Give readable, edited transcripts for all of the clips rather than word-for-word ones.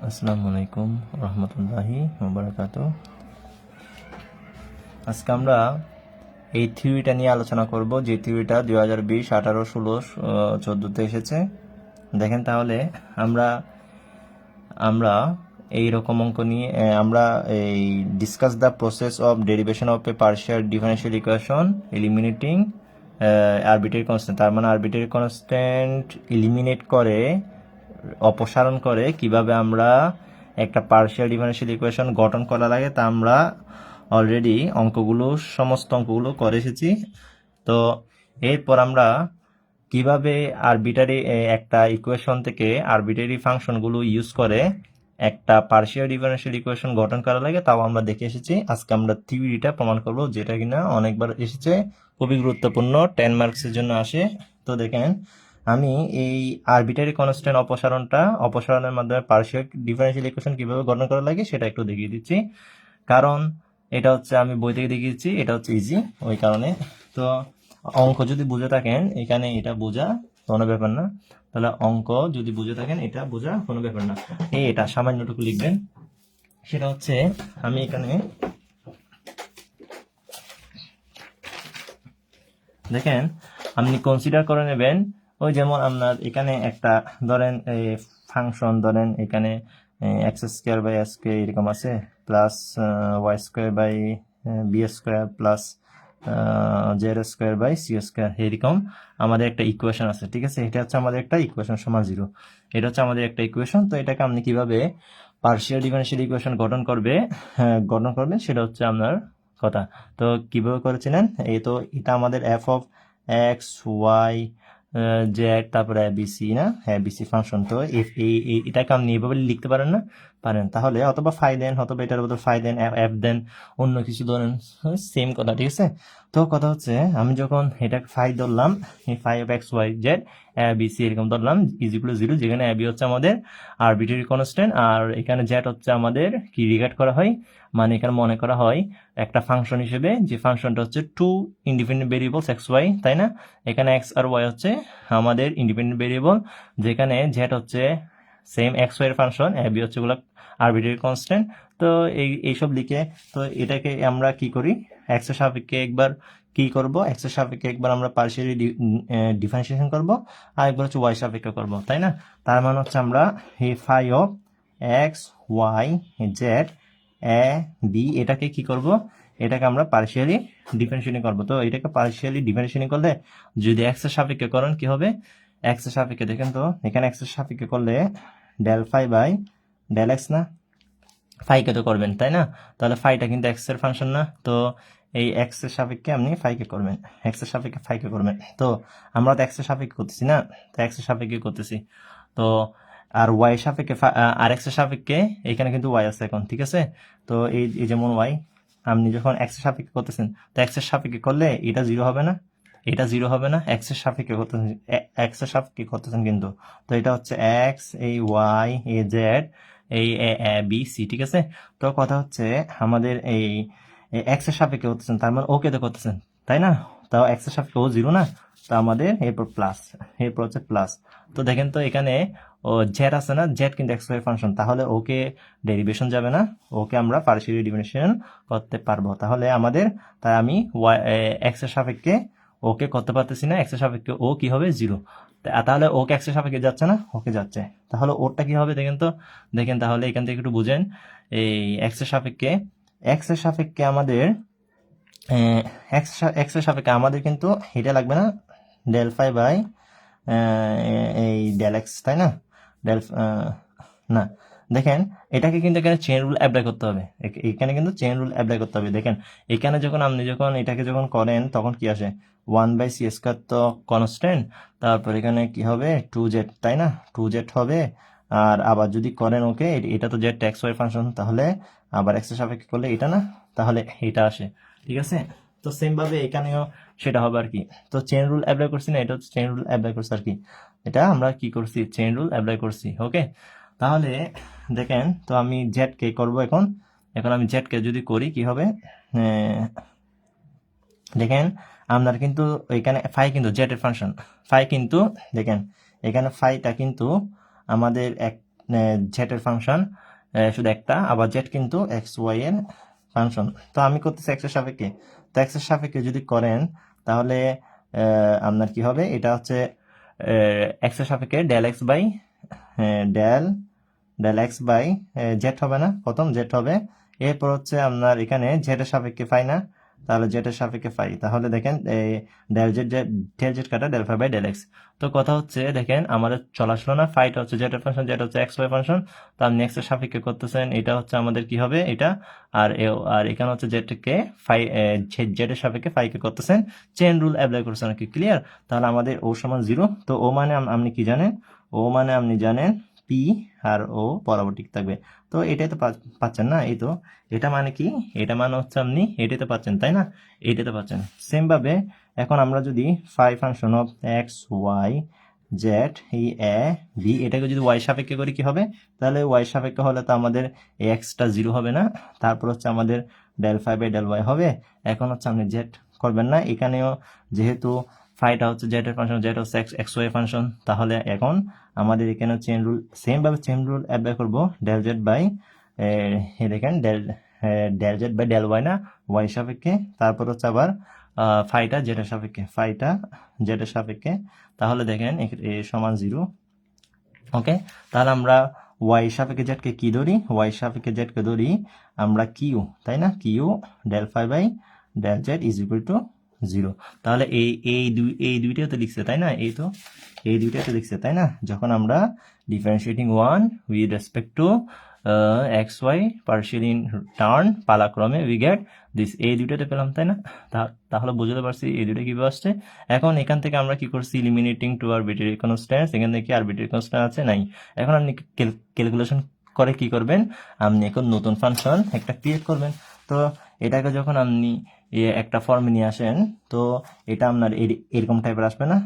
আসসালামু আলাইকুম রহমতুল্লাহি ওবারাকাতুহু। আজকে আমরা এই থিওরিটা নিয়ে আলোচনা করব, যে থিওরিটা 2020, 18, 16, 14-তে এসেছে। দেখেন তাহলে আমরা আমরা এই রকম অঙ্ক নিয়ে আমরা এই discuss the process of derivation of A partial differential equation eliminating arbitrary constant. তার মানে আরবিট্রারি কনস্ট্যান্ট এলিমিনেট করে, অপসারণ করে কিভাবে আমরা একটা পার্শিয়াল ডিফারেনশিয়াল ইকুয়েশন গঠন করা লাগে, তা আমরা অলরেডি সমস্ত অঙ্কগুলো করে এসেছি। তো এরপর আমরা কিভাবে আরবিটারি একটা ইকুয়েশন থেকে আরবিটারি ফাংশনগুলো ইউজ করে একটা পার্শিয়াল ডিফারেনশিয়াল ইকুয়েশন গঠন করা লাগে, তাও আমরা দেখে এসেছি। আজকে আমরা থিওরিটা প্রমাণ করব, যেটা কিনা অনেকবার এসেছে, খুবই গুরুত্বপূর্ণ, 10 মার্কসের জন্য আসে। তো দেখেন, আমি এই আরবিটারি কনস্ট্যান্ট অপসারণের মাধ্যমে পার্শিয়াল ডিফারেনশিয়াল ইকুয়েশন কিভাবে গঠন করা লাগে সেটা একটু দেখিয়ে দিচ্ছি। কারণ এটা হচ্ছে আমি বই থেকে দেখিয়েছি, এটা হচ্ছে ইজি, ওই কারণে। তো অঙ্ক যদি বুঝে থাকেন, এখানে এটা বোঝা কোনো ব্যাপার না। তাহলে অঙ্ক যদি বুঝে থাকেন, এটা বোঝা কোনো ব্যাপার না। এটা সামান্যটুকু লিখবেন, সেটা হচ্ছে আমি এখানে দেখেন, আপনি কনসিডার করে নেবেন। ওই যেমন আপনার এখানে একটা ধরেন ফাংশন, ধরেন এখানে x square by s square এরকম আছে, plus y square by b square plus z square by c square, এরকম আমাদের একটা ইকুয়েশন আছে। ঠিক আছে, এটা হচ্ছে আমাদের একটা ইকুয়েশন সমান 0। এটা হচ্ছে আমাদের একটা ইকুয়েশন। তো এটাকে আপনি কিভাবে পার্শিয়াল ডিফারেনশিয়াল ইকুয়েশন গঠন করবেন সেটা হচ্ছে আপনার কথা। তো কিভাবে করেছিলেন, এই তো এটা আমাদের f of x y z, তারপরে এবিসি, না এবিসি ফাংশন। তো এটাকে আপনি এভাবে লিখতে পারেন না? পারেন। তাহলে অথবা ফাই দেন, অথবা এটার বদলে ফাই দেন, এফ দেন, অন্য কিছু ধরেন, সেম কথা। ঠিক আছে, তো কথা হচ্ছে আমি যখন এটাকে ফাই ধরলাম, এই phi of x y z a b c এরকম ধরলাম ইজিকুল 0, যেখানে এবি হচ্ছে আমাদের আরবিট্রারি কনস্ট্যান্ট, আর এখানে জেড হচ্ছে আমাদের কি রিগার্ড করা হয়, মানে এখানে মনে করা হয় একটা ফাংশন হিসেবে, যে ফাংশনটা হচ্ছে two independent variables x Y, তাই না? এখানে এক্স আর ওয়াই হচ্ছে আমাদের ইন্ডিপেন্ডেন্ট ভেরিয়েবল, যেখানে জেড হচ্ছে সেম এক্স ওয়াই এর ফাংশন, এবি হচ্ছে গুলো আরবিট্রারি কনস্ট্যান্ট। তো এইসব লিখে, তো এটাকে আমরা কি করি, এক্স এর সাপেক্ষে একবার কি করব, এক্স এর সাপেক্ষে একবার আমরা পার্শিয়ালি ডিফারেন্সিয়েশন করব, আর একবার হচ্ছে ওয়াই সাপেক্ষে করব, তাই না? তার মানে হচ্ছে আমরা এই phi of x y z a b এটাকে কি করব, এটাকে আমরা পার্শিয়ালি ডিফারেন্সিয়েশন করব। তো এটাকে পার্শিয়ালি ডিফারেন্সিয়েশন করলে যদি এক্স এর সাপেক্ষে করেন কি হবে, এক্স এর সাপেক্ষে দেখেন তো, এখানে এক্স এর সাপেক্ষে করলে del phi by del x, না ফাইকে তো করবেন, তাই না? তাহলে ফাইটা কিন্তু এক্স এর ফাংশন না, তো এই এক্স এর সাপেক্ষে আপনি ফাইকে করবেন, এক্স এর সাপেক্ষে ফাইকে করবেন। তো আমরা তো এক্স এর সাপেক্ষে করতেছি না, তো এক্স এর সাপেক্ষে করতেছি। তো আর ওয়াই সাপেক্ষে আর এক্স এর সাপেক্ষে এখানে কিন্তু ওয়াই আছে এখন। ঠিক আছে, তো এই যেমন ওয়াই আপনি যখন এক্স এর সাপেক্ষে করতেছেন, তো এক্স এর সাপেক্ষে করলে এটা 0 হবে না, এটা 0 হবে না, এক্স এর সাপেক্ষে করতেছেন, এক্স এর সাপেক্ষে করতেছেন কিন্তু। তো এটা হচ্ছে এক্স, এই ওয়াই, এ জেড, এই এ বি সি। ঠিক আছে, তো কথা হচ্ছে আমাদের এই এক্স এর সাপেক্ষে করতেছেন, তার মানে ওকে তো করতেছেন, তাই না? তাও এক্স এর সাপেক্ষে ও 0 না, তো আমাদের এরপর প্লাস, এরপর হচ্ছে প্লাস। তো দেখেন তো এখানে ও জেড আছে না, জেড কিন্তু এক্স ওয়াই ফাংশন, তাহলে ওকে ডেরিভেশন যাবে না, ওকে আমরা পার্শিয়ালি ডেরিভেশন করতে পারবো। তাহলে আমাদের, তাই আমি ওয়াই এক্স এর সাপেক্ষে ওকে করতে পারতেছি না, এক্স এর সাপেক্ষে ও কি হবে 0। তাহলে ওকে এক্স এর সাপেক্ষে যাচ্ছে না, ওকে যাচ্ছে, তাহলে ওরটা কি হবে দেখেন তো। দেখেন তাহলে এখান থেকে একটু বুঝেন, এই এক্স এর সাপেক্ষে আমাদের এক্স এর সাপেক্ষে আমাদের কিন্তু এটা লাগবে না, ডেল ফাই বাই এই ডেল এক্স, তাই না? ডেল না, দেখেন এটাকে কিন্তু এখানে চেইন রুল অ্যাপ্লাই করতে হবে, এখানে কিন্তু চেইন রুল অ্যাপ্লাই করতে হবে। দেখেন এখানে যখন আপনি যখন এটাকে যখন করেন তখন কি আসে, 1/c² তো কনস্ট্যান্ট, তারপর এখানে কি হবে 2z, তাই না? 2z হবে। আর আবার যদি করেন ওকে, এটা তো জেড এক্স ওয়াই ফাংশন, তাহলে আবার এক্স এর সাপেক্ষে করলে এটা, না তাহলে এটা আসে। ঠিক আছে, তো সেম ভাবে এখানেও সেটা হবে আর কি। তো চেইন রুল অ্যাপ্লাই করছি না, এটা হচ্ছে চেইন রুল অ্যাপ্লাই করছি আর কি, এটা আমরা কি করছি, চেইন রুল অ্যাপ্লাই করছি। ওকে, তাহলে দেখেন তো আমি জেড কে করবো এখন, এখন আমি জেড কে যদি করি কি হবে, দেখেন আপনার কিন্তু এখানে ফাই কিন্তু জেড এর ফাংশন, ফাই কিন্তু দেখেন এখানে ফাইটা কিন্তু আমাদের জেটের ফাংশন শুধু একটা, আবার জেট কিন্তু এক্স ওয়াই এর ফাংশন। তো আমি করতেছি এক্সের সাপেক্ষে। তো এক্সের সাপেক্ষে যদি করেন তাহলে আপনার কি হবে, এটা হচ্ছে এক্সের সাপেক্ষে del x by del del x by z হবে না, প্রথম জেড হবে, এরপর হচ্ছে আপনার এখানে জেডের সাপেক্ষে ফাই না, তাহলে জেডের সাপেক্ষে ফাই, তাহলে দেখেন ডেল জেড কাটা del phi by del x. তো কথা হচ্ছে দেখেন আমাদের চলে আসলো না, ফাইটা হচ্ছে জেডের ফাংশন, জেড হচ্ছে এক্স ওয়াই ফাংশন, তো আপনি এক্স এর সাপেক্ষে করতেছেন, এটা হচ্ছে আমাদের কি হবে এটা, আর এখানে হচ্ছে জেডকে ফাই জেডের সাপেক্ষে ফাইকে করতেছেন, চেন রুল অ্যাপ্লাই করছেন আর কি, ক্লিয়ার। তাহলে আমাদের ও সমান 0, তো ও মানে আপনি কি জানেন, ও মানে আপনি জানেন পি আর ও বরাবর ঠিক থাকবে। তো এটাই তো পাচ্ছেন না, এই তো এটা মানে কি, এটা মানে হচ্ছে আপনি এটাই তো পাচ্ছেন, তাই না, এইটাই তো পাচ্ছেন। সেম ভাবে এখন আমরা যদি phi function of x y z এই এ বি এটাকে যদি ওয়াই সাপেক্ষে করি কি হবে, তাহলে ওয়াই সাপেক্ষে হলে তো আমাদের এক্সটা 0 হবে না, তারপর হচ্ছে আমাদের del phi by del y হবে। এখন হচ্ছে আপনি জেড করবেন না, এখানেও যেহেতু ফাইটা হচ্ছে জেড এর ফাংশন, জেড হচ্ছে এক্স ওয়াই ফাংশন, তাহলে এখন আমাদের এখানে চেন রুল সেম ভাবে চেন রুল অ্যাপ্লাই করবো, ডেল জেড বাই দেখেন del z by del Y না, ওয়াই সাপেক্ষে, তারপর হচ্ছে আবার ফাইটা জেডের সাপেক্ষে, ফাইটা জেডের সাপেক্ষে, তাহলে দেখেন এ সমান 0। ওকে, তাহলে আমরা ওয়াই সাপেক্ষে জেডকে কি ধরি, ওয়াই সাপেক্ষে জেডকে ধরি আমরা কিউ, তাই না, q del phi by del z is equal to 0। তাহলে এই দুইটাই তো লিখছে, তাই না, এই দুইটাই তো লিখছে, তাই না, যখন আমরা differentiating one with respect to x y partial in turn পালাক্রমে উই গেট দিস, এই দুইটাতে পেলাম, তাই না। তাহলে বুঝতে পারছি এই দুইটা কিভাবে আসছে। এখন এখান থেকে আমরা কি করছি, ইলিমিনেটিং টু আরবিট্রারি কনস্ট্যান্টস, এখান থেকে আরবিট্রারি কনস্ট্যান্ট আছে নাই, এখন আপনি ক্যালকুলেশন করে কি করবেন, আপনি এখন নতুন ফাংশন একটা ক্রিয়েট করবেন। তো এটাকে যখন আপনি একটা ফর্মে নিয়ে আসেন, তো এটা আপনার এরকম টাইপের আসবে না,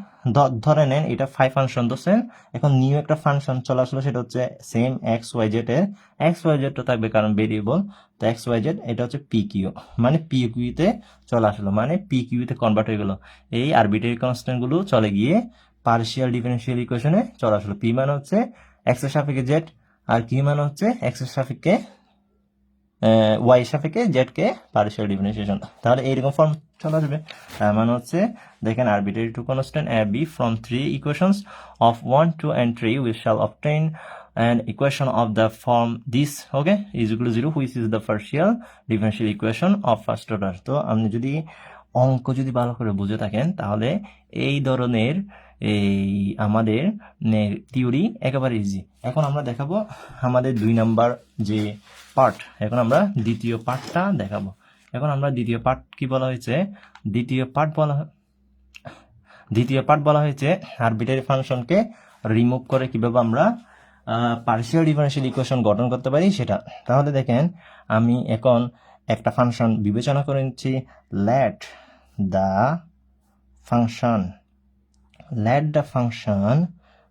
ধরে নেন এটা ফাই ফাংশন ধরছেন, এখন নিউ একটা ফাংশন চলে আসলো, সেটা হচ্ছে সেম এক্স ওয়াই জেড এর, এক্স ওয়াই জেড তো থাকবে কারণ ভেরিয়েবল, তো এক্স ওয়াই জেড এটা হচ্ছে পি কিউ, মানে পি কিউতে চলে আসলো, মানে পি কিউতে কনভার্ট হয়ে গেল, এই আরবিট্রারি কনস্ট্যান্ট গুলো চলে গিয়ে পার্শিয়াল ডিফারেন্সিয়াল ইকুয়েশনে চলে আসলো, পি মানে হচ্ছে এক্স এর সাপেক্ষে জেড, আর কিউ মানে হচ্ছে এক্স এর সাপেক্ষে ওয়াই সাপেক্ষে জেড কে পার্শিয়াল ডিফারেন্সিয়েশন, তাহলে এইরকম ফর্ম চলে আসবে। তার মানে হচ্ছে দেখেন arbitrary two constant a b from 3 equations of 1 2 and 3 we shall obtain an equation of the form this, okay, is equal to 0 which is the partial differential equation of first order। তো আপনি যদি অঙ্ক যদি ভালো করে বুঝে থাকেন তাহলে এই ধরনের এই আমাদের থিওরি একেবারে ইজি। এখন আমরা দেখাবো আমাদের 2 নাম্বার যে পার্ট, এখন আমরা দ্বিতীয় পার্টটা দেখাবো। এখন আমরা দ্বিতীয় পার্ট কি বলা হয়েছে, দ্বিতীয় পার্ট বলা হয়েছে আরবিট্রারি ফাংশনকে রিমুভ করে কিভাবে আমরা পার্শিয়াল ডিফারেন্সিয়াল ইকুয়েশন গঠন করতে পারি সেটা। তাহলে দেখেন আমি এখন একটা ফাংশন বিবেচনা করে নিচ্ছি, let the function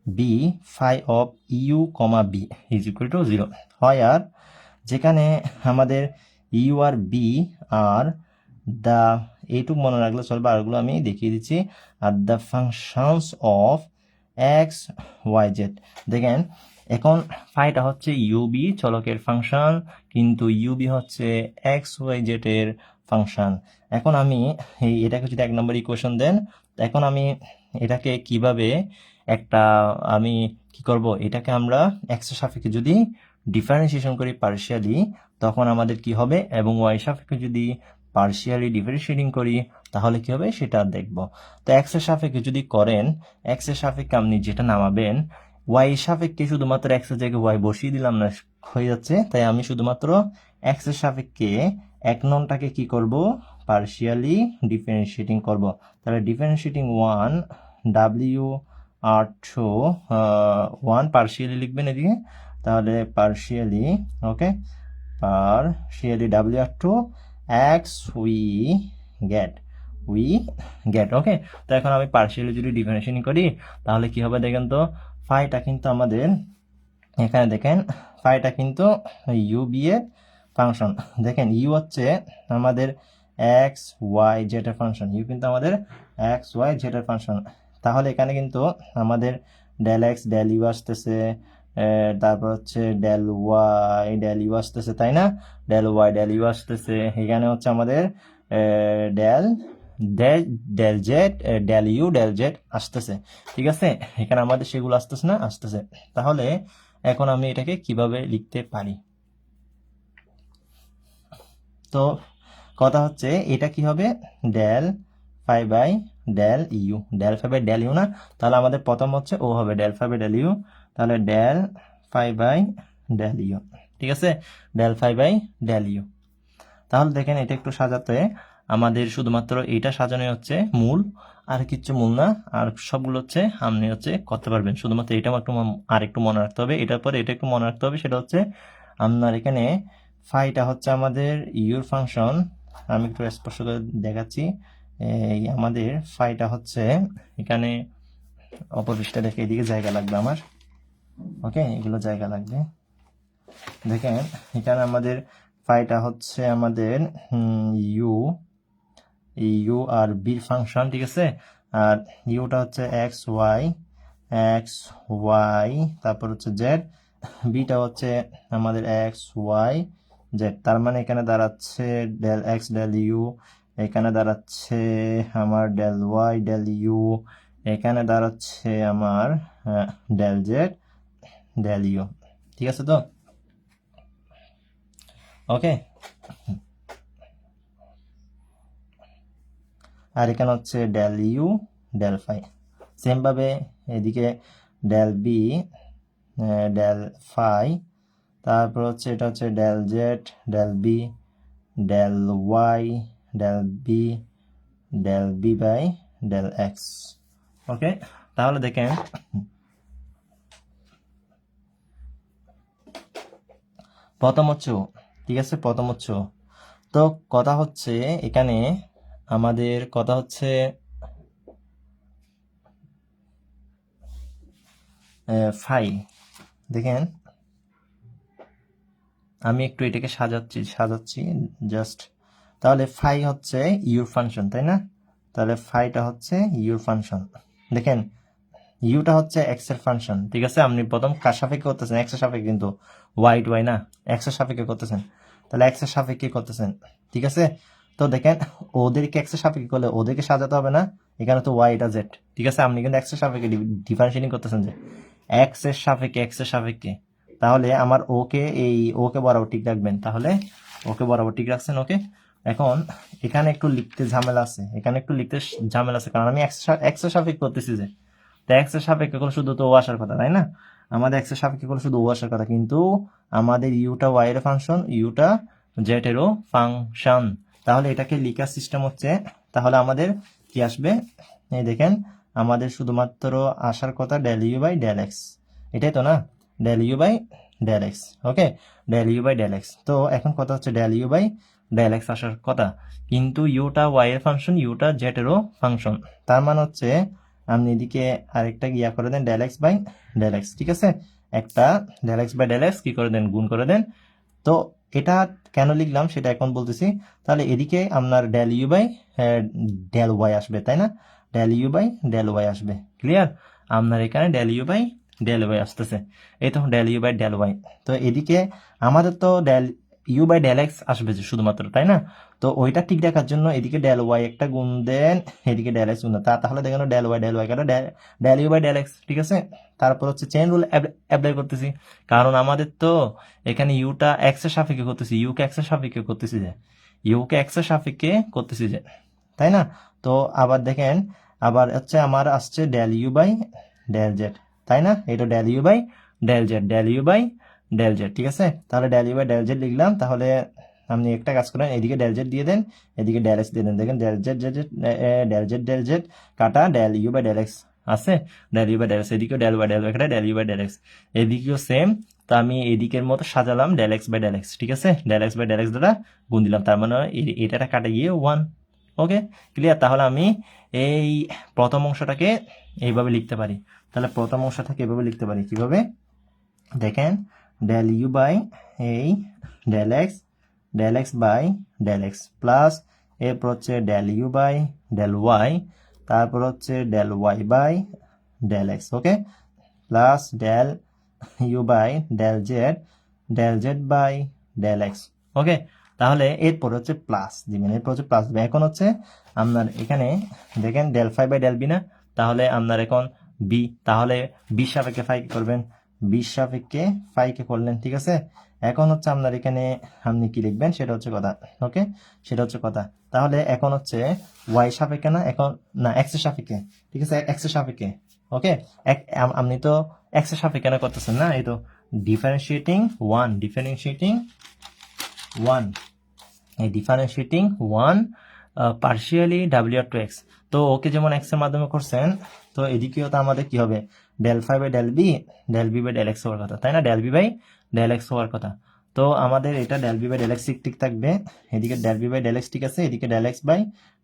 be phi of u comma b is equal to 0, হয় আর যেখানে আমাদের ইউ আর বি আর দ্য, এইটুকু মনে রাখলে চলবে, আরগুলো আমি দেখিয়ে দিচ্ছি, are the functions of x y z. দেখেন এখন ফাইটা হচ্ছে ইউবি চলকের ফাংশন, কিন্তু ইউবি হচ্ছে এক্স ওয়াই জেড এর ফাংশন। এখন আমি এটাকে যদি 1 নম্বর ইকুয়েশন দেন, এখন আমি এটাকে কিভাবে আমি কি করব, এটাকে আমরা এক্স এর সাপেক্ষে যদি ডিফারেন্সিয়েশন করি পার্শিয়ালি, তখন আমাদের কি হবে, এবং ওয়াই সাপেক্ষে যদি পার্শিয়ালি ডিফারেন্সিয়েটিং করি তাহলে কি হবে সেটা দেখব। তো এক্স এর সাপেক্ষে যদি করেন, এক্স এর সাপেক্ষে আপনি যেটা নামাবেন, ওয়াই সাপেক্ষে শুধুমাত্র এক্স এর জায়গায় ওয়াই বসিয়ে দিলাম না, হয়ে যাচ্ছে, তাই আমি শুধুমাত্র এক্স এর সাপেক্ষে 1 নংটাকে কি করব, পার্শিয়ালি ডিফারেন্সিয়েটিং করব। তাহলে ডিফারেন্সিয়েটিং 1 ডাব্লিউ আর 2 1 পার্শিয়ালি লিখবেন এদিকে, তাহলে partially, okay, partially W r 2 x we get, okay. তো এখন আমি পার্শিয়ালি যদি ডিফারেন্সিয়েশন করি তাহলে কি হবে দেখেন তো, ফাইটা কিন্তু আমাদের এখানে দেখেন ফাইটা কিন্তু ইউ বি এর ফাংশন, দেখেন ইউ হচ্ছে আমাদের এক্স ওয়াই জেড এর ফাংশন, ইউ কিন্তু আমাদের এক্স ওয়াই জেড এর ফাংশন, তাহলে এখানে কিন্তু আমাদের ডেল এক্স ডেল ইউ আসতেছে, তারপর হচ্ছে ডেল ইউ আসতেছে, তাই না? ডেল ইউ আসতেছে। এখানে হচ্ছে আমাদের del del del z del z আসতেছে, ঠিক আছে? এখানে আমাদের সেগুলো আসতেছে না, আসতেছে। তাহলে এখন আমি এটাকে কিভাবে লিখতে পারি? তো কথা হচ্ছে এটা কি হবে, del phi by del phi by del u না? তাহলে আমাদের প্রথম হচ্ছে ও হবে del phi by del u, তাহলে del phi by del u, ঠিক আছে? Del phi by del u. তাহলে দেখেন এটা একটু সাজাতে আমাদের শুধুমাত্র এইটা সাজানোই হচ্ছে মূল, আর কিচ্ছু মূল না, আর সবগুলো হচ্ছে আপনি হচ্ছে করতে পারবেন। শুধুমাত্র এটা আর একটু মনে রাখতে হবে, এটার পরে এটা একটু মনে রাখতে হবে, সেটা হচ্ছে আপনার এখানে ফাইটা হচ্ছে আমাদের ইউর ফাংশন। আমি একটু স্পষ্ট করে দেখাচ্ছি। এই আমাদের ফাইটা হচ্ছে এখানে অপর পৃষ্ঠা দেখে এদিকে জায়গা লাগবে আমার, ওকে, এগুলো জায়গা লাগবে। দেখেন এখানে আমাদের ফাইটা হচ্ছে আমাদের ইউ ইউ আর বির ফাংশন, ঠিক আছে? আর ইউটা হচ্ছে এক্স ওয়াই, তারপর হচ্ছে জেড, বিটা হচ্ছে আমাদের এক্স ওয়াই জেড। তার মানে এখানে দাঁড়াচ্ছে ডেল এক্স ডেল ইউ, এখানে দাঁড়াচ্ছে আমার ডেল ওয়াই ডেল ইউ, এখানে দাঁড়াচ্ছে আমার ডেল জেড ডেল ইউ, ঠিক আছে? তো ওকে, আর এখানে হচ্ছে ডেল ইউ ডেল ফাই। সেমভাবে এদিকে ডেল বি ডেল ফাই, তারপর হচ্ছে এটা হচ্ছে del z del b del y del B by del x, okay? তাহলে দেখেন প্রথম হচ্ছে ও, ঠিক আছে? প্রথম হচ্ছে ও। তো কথা হচ্ছে এখানে আমাদের কথা হচ্ছে ফাই। দেখেন আমি একটু এটাকে সাজাচ্ছি জাস্ট। তাহলে ফাই হচ্ছে ইউর ফাংশন, তাই না? তাহলে ফাইটা হচ্ছে ইউর ফাংশন। দেখেন ইউটা হচ্ছে এক্স এর ফাংশন, ঠিক আছে? আপনি প্রথম কার সাপেক্ষে করতেছেন? এক্স এর সাপেক্ষে, কিন্তু ওয়াই না, এক্স এর সাপেক্ষে করতেছেন। তাহলে এক্স এর সাপেক্ষে করতেছেন, ঠিক আছে? তো দেখেন ওদেরকে এক্স এর সাপেক্ষে করলে ওদেরকে সাজাতে হবে না, এখানে তো ওয়াই এটা জেড, ঠিক আছে? আপনি কিন্তু এক্স এর সাপেক্ষে ডিফারেন্সিয়েটিং করতেছেন, যে এক্স এর সাপেক্ষে। তাহলে আমার ওকে বরাবর ঠিক রাখবেন, তাহলে ওকে বরাবর ঠিক রাখছেন, ওকে? এখন এখানে একটু লিখতে ঝামেলা আছে, কারণ আমি এক্স এর সাপেক্ষে করতেছি, যে তো এক্স এর সাপেক্ষে করলে শুধু তো ও আসার কথা, তাই না? আমাদের এক্স এর সাপেক্ষে করলে শুধু ও আসার কথা, কিন্তু আমাদের ইউটা ওয়াই এর ফাংশন, ইউটা জেড এরও ফাংশন। তাহলে এটাকে লিখার সিস্টেম হচ্ছে, তাহলে আমাদের কি আসবে? এই দেখেন আমাদের শুধুমাত্র আসার কথা del u by del x, এটাই তো না? Del u by del x, okay? Del u by del x. তো এখন কথা হচ্ছে del u by del x আসার কথা, কিন্তু ইউটা ওয়াই এর ফাংশন, ইউটা জেড এরও ফাংশন। তার মানে হচ্ছে আপনি এদিকে আরেকটা গিয়া করে দেন del x by del x, ঠিক আছে? একটা del x by del x কি করে দেন, গুণ করে দেন। তো এটা কেন লিখলাম সেটা এখন বলতেছি। তাহলে এদিকে আপনার del u by del y আসবে, তাই না? Del u by del y আসবে, ক্লিয়ার? আপনার এখানে del u by del y আসতেছে, এই তো del u by del y. তো এদিকে আমাদের তো del u by del x আসবে যে শুধুমাত্র, তাই না? তো ওইটা ঠিক রাখার জন্য এদিকে ডেল ওয়াই একটা গুণ দেন, এদিকে ডেল এক্স গুণ দেন। তাহলে দেখেন ডেল ওয়াই কেন del u by del x, ঠিক আছে? তারপর হচ্ছে চেইন রুল অ্যাপ্লাই করতেছি, কারণ আমাদের তো এখানে ইউটা এক্স এর সাপেক্ষে করতেছি, ইউকে এক্স এর সাপেক্ষে করতেছি, যে ইউকে এক্স এর সাপেক্ষে করতেছি, যে তাই না? তো আবার দেখেন আবার হচ্ছে আমার আসছে del u by del z, তাই না? এটা del u by del z, ঠিক আছে? তাহলে del u by del z লিখলাম। তাহলে আপনি একটা কাজ করেন, এদিকে ডেল জেড দিয়ে দেন, এদিকে ডেল এক্স দিয়ে দেন। দেখেন ডেল জেড কাটা del u by del x আছে, del u by del x, এদিকেও ডেল বাই ডেল কাটা del u by del x, এদিকেও সেম। তো আমি এদিকের মতো সাজালাম del x by del x, ঠিক আছে? Del x by del x দ্বারা গুণ দিলাম, তার মানে এটা কাটে গিয়ে 1, ওকে? ক্লিয়ার? তাহলে আমি এই প্রথম অংশটাকে এইভাবে লিখতে পারি। তাহলে প্রথম অংশটাকে এইভাবে লিখতে পারি, কিভাবে? দেখেন ডেল ইউ বাই এই del x by del x plus এরপর হচ্ছে del u by del y, তারপর হচ্ছে del y by del x, okay? Plus del u by del z by del x. Okay, তাহলে এরপর হচ্ছে প্লাস দিবেন, এরপর হচ্ছে প্লাস দিবেন। এখন হচ্ছে আপনার এখানে দেখেন del phi by del b না, তাহলে আপনার এখন বি, তাহলে বির সাপেক্ষে ফাই করবেন, বির সাপেক্ষে ফাইকে করলেন, ঠিক আছে। এখন হচ্ছে আপনার এখানে আপনি কি লিখবেন সেটা হচ্ছে কথা। ওকে, সেটা হচ্ছে কথা। তাহলে এখন হচ্ছে ওয়াই সাপেক্ষে না, এখন না এক্স এর সাপেক্ষে, ঠিক আছে, এক্স এর সাপেক্ষে। ওকে, আপনি তো এক্স এর সাপেক্ষে না করতেছেন না, এই তো ডিফারেন্সিয়েটিং ওয়ান, এই differentiating one partially W R T x. তো ওকে যেমন এক্স এর মাধ্যমে করছেন, তো এদিকেও তো আমাদের কি হবে, del phi by del B by del x হওয়ার কথা, তাই না, del B by del x হওয়ার কথা। তো আমাদের এটা del B by del x ঠিক থাকবে, এদিকে del B by del x ঠিক আছে, এদিকে del x by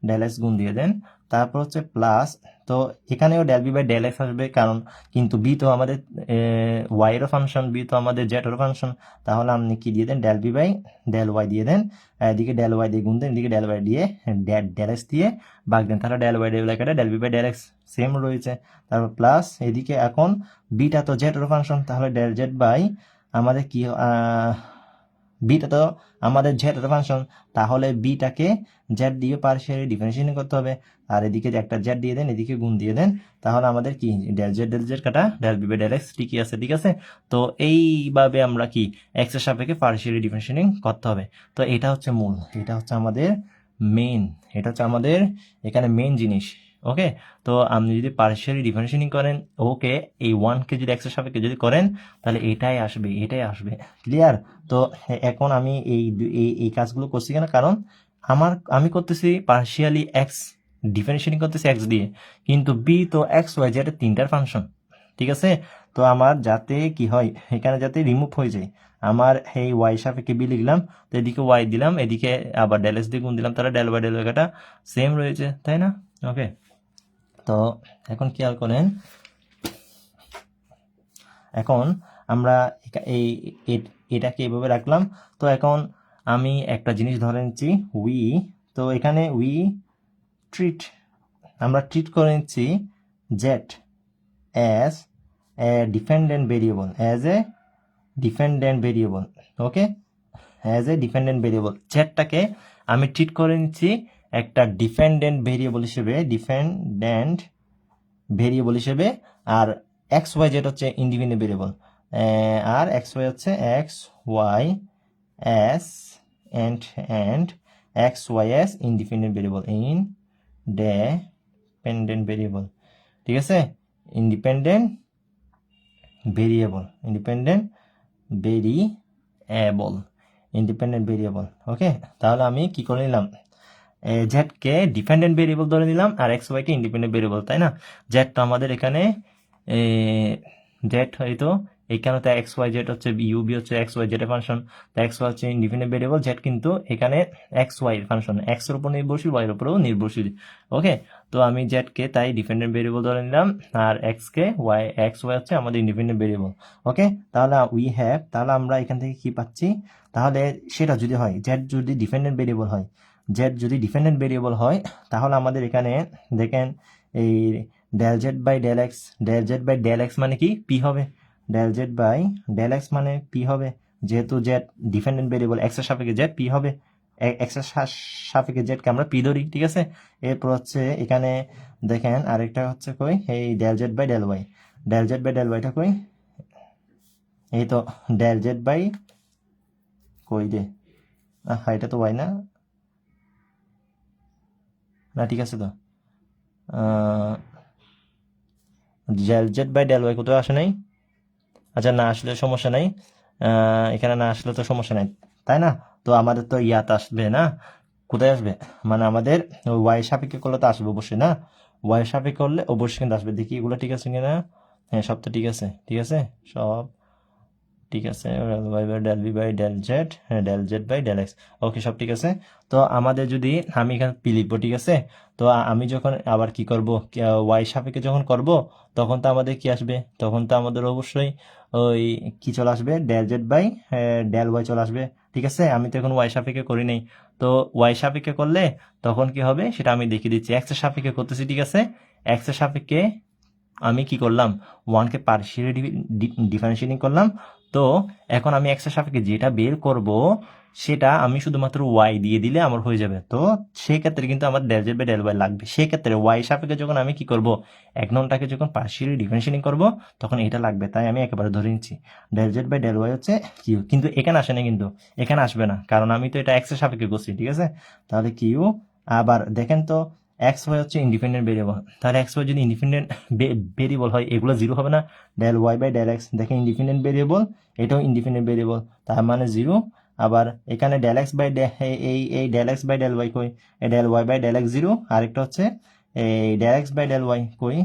del x গুণ দিয়ে দেন, তারপর হচ্ছে প্লাস, তো এখানেও del B by del x আসবে, কারণ কিন্তু বি তো আমাদের ওয়াই এরও ফাংশন, বি তো আমাদের জেড এরও ফাংশন, তাহলে আপনি কি দিয়ে দেন, del B by del y দিয়ে দেন, এদিকে ডেল ওয়াই দিয়ে গুণ দেন, এদিকে ডেল ওয়াই দিয়ে ডেল এক্স দিয়ে ভাগ দেন, তাহলে ডেল ওয়াই ডেল কাটা del B by del x same রয়েছে। তারপর প্লাস এদিকে এখন বিটা তো জেড এর ফাংশন, তাহলে ডেল জেড বাই আমাদের কি বিটা তো আমাদের জেড এর ফাংশন, তাহলে বিটাকে জেড দিয়ে পার্শিয়ালি ডিফারেন্সিয়েশন করতে হবে, আর এদিকে একটা জেড দিয়ে দেন, এদিকে গুণ দিয়ে দেন, তাহলে আমাদের কি ডেল জেড কাটা del B by del x ঠিকই আছে, ঠিক আছে। তো এইভাবে আমরা কি এক্স এর সাপেক্ষে পার্শিয়ালি ডিফারেন্সিয়েশন করতে হবে। তো এটা হচ্ছে মূল, এটা হচ্ছে আমাদের মেইন, এটা হচ্ছে আমাদের এখানে মেইন জিনিস। ওকে, তো আপনি যদি পার্শিয়ালি ডিফারেন্সিয়েশন করেন, ওকে, এই ওয়ানকে যদি এক্স এর সাপেক্ষে যদি করেন, তাহলে এটাই আসবে, এটাই আসবে, ক্লিয়ার। তো এখন আমি এই কাজগুলো করছি কেন, কারণ আমি করতেছি পার্শিয়ালি এক্স ডিফারেন্সিয়েশন করতেছি এক্স দিয়ে, কিন্তু বি তো এক্স ওয়াই জেড তিনটার ফাংশন, ঠিক আছে। তো আমার যাতে কি হয়, এখানে যাতে রিমুভ হয়ে যায়, আমার এই ওয়াই সাপেক্ষে বি লিখলাম, তো এদিকে ওয়াই দিলাম, এদিকে আবার ডেল এক্স দিয়ে গুণ দিলাম, তাহলে ডেল ওয়াই ডেল ওয়াইটা সেম রয়েছে, তাই না। ওকে, তো এখন খেয়াল করেন, এখন আমরা এই এটাকে এভাবে রাখলাম। তো এখন আমি একটা জিনিস ধরে নিচ্ছি, উই, তো এখানে আমরা ট্রিট করে নিচ্ছি z as a dependent variable, okay, as a dependent variable, জেডটাকে আমি ট্রিট করে নিচ্ছি একটা ডিপেন্ডেন্ট ভেরিয়েবল হিসেবে, আর এক্স ওয়াই জেড হচ্ছে ইন্ডিপেন্ডেন্ট ভেরিয়েবল, আর এক্স ওয়াই হচ্ছে x y s and x y s independent variable, ঠিক আছে, ইন্ডিপেন্ডেন্ট ভেরিয়েবল। ওকে, তাহলে আমি কি করে নিলাম, জেডকে ডিপেন্ডেন্ট ভেরিয়েবল ধরে নিলাম, আর এক্স ওয়াইকে ইন্ডিপেন্ডেন্ট ভেরিয়েবল, তাই না। জেড তো আমাদের এখানে জেড হয়তো এখানে তো এক্স ওয়াই জেড হচ্ছে বি হচ্ছে এক্স ওয়াই জেড এর ফাংশন, তো এক্স ওয়াই হচ্ছে ইন্ডিপেন্ডেন্ট ভেরিয়েবল, জেড কিন্তু এখানে এক্স ওয়াই এর ফাংশন, এক্স এর উপর নির্ভরশীল, ওয়াই এর উপরেও নির্ভরশীল। ওকে, তো আমি জেডকে তাই ডিপেন্ডেন্ট ভেরিয়েবল ধরে নিলাম, আর এক্স ওয়াই হচ্ছে আমাদের ইন্ডিপেন্ডেন্ট ভেরিয়েবল। ওকে, তাহলে তাহলে আমরা এখান থেকে কি পাচ্ছি, তাহলে সেটা যদি হয় জেড যদি ডিপেন্ডেন্ট ভেরিয়েবল হয়, তাহলে আমাদের এখানে দেখেন এই del z by del x মানে কি পি হবে, del z by del x মানে পি হবে, যেহেতু জেড ডিপেন্ডেন্ট ভেরিয়েবল, এক্স এর সাপেক্ষে জেড পি হবে, এক্স এর সাপেক্ষে জেডকে আমরা পি ধরি, ঠিক আছে। এরপর হচ্ছে এখানে দেখেন আরেকটা হচ্ছে কই, এই ডেল জেড বাই ডেল ওয়াইটা কই, এই তো ডেল জেড বাই কই রে, এটা তো ওয়াই না, ঠিক আছে, তো del z by del y কোথাও আসে নাই, আচ্ছা না আসলে সমস্যা নাই, এখানে না আসলে তো সমস্যা নাই, তাই না। তো আমাদের তো ইয়াত আসবে না, কোথায় আসবে, মানে আমাদের ওয়াই সাপেক্ষে করলে তো আসবে অবশ্যই না, ওয়াই সাপেক্ষে করলে অবশ্যই কিন্তু আসবে, দেখি এগুলো ঠিক আছে কিনা, হ্যাঁ সব তো ঠিক আছে, সব ঠিক আছে, y by del B by del z, হ্যাঁ del z by del x, okay সব ঠিক আছে। তো আমাদের যদি আমি এখানে পি লিখবো, ঠিক আছে, তো আমি যখন আবার কি করব, ওয়াই সাপেক্ষে যখন করব, তখন তো আমাদের কি আসবে, তখন তো আমাদের অবশ্যই ওই কি চলে আসবে, del z by del y চলে আসবে, ঠিক আছে। আমি তো এখন ওয়াই সাপেক্ষে করি নাই, তো ওয়াই সাপেক্ষে করলে তখন কি হবে সেটা আমি দেখিয়ে দিচ্ছি, এক্স এর সাপেক্ষে করতেছি, ঠিক আছে, এক্স এর সাপেক্ষে আমি কি করলাম, ওয়ানকে পার্শিয়ালি ডিফারেন্সিয়েটিং করলাম। তো এখন আমি এক্স এর সাপেক্ষে যেটা বের করব সেটা আমি শুধুমাত্র ওয়াই দিয়ে দিলে আমার হয়ে যাবে। তো সেক্ষেত্রে কিন্তু আমার del z by del y লাগবে। সেক্ষেত্রে ওয়াই সাপেক্ষে যখন আমি কি করব, এক নংটাকে যখন পার্শিয়ালি ডিফারেন্সিয়েটিং করব তখন এটা লাগবে, তাই আমি একেবারে ধরে নিচ্ছি del z by del y হচ্ছে কিউ। কিন্তু এখানে আসে না, কিন্তু এখানে আসবে না, কারণ আমি তো এটা এক্স এর সাপেক্ষে করছি, ঠিক আছে। তাহলে কিউ, আবার দেখেন তো এক্স ওয়াই হচ্ছে ইন্ডিপেন্ডেন্ট ভেরিয়েবল, তাহলে এক্স ওয়াই যদি ইন্ডিপেন্ডেন্ট ভেরিয়েবল হয় এগুলো জিরো হবে না। Del y by del x, দেখেন ইন্ডিপেন্ডেন্ট ভেরিয়েবল, এটাও ইন্ডিপেন্ডেন্ট ভেরিয়েবল, তার মানে জিরো। আবার এখানে ডেল এক্স বাই এই del x by del y কই, এই del y by del x zero, আরেকটা হচ্ছে এই del x by del y কই,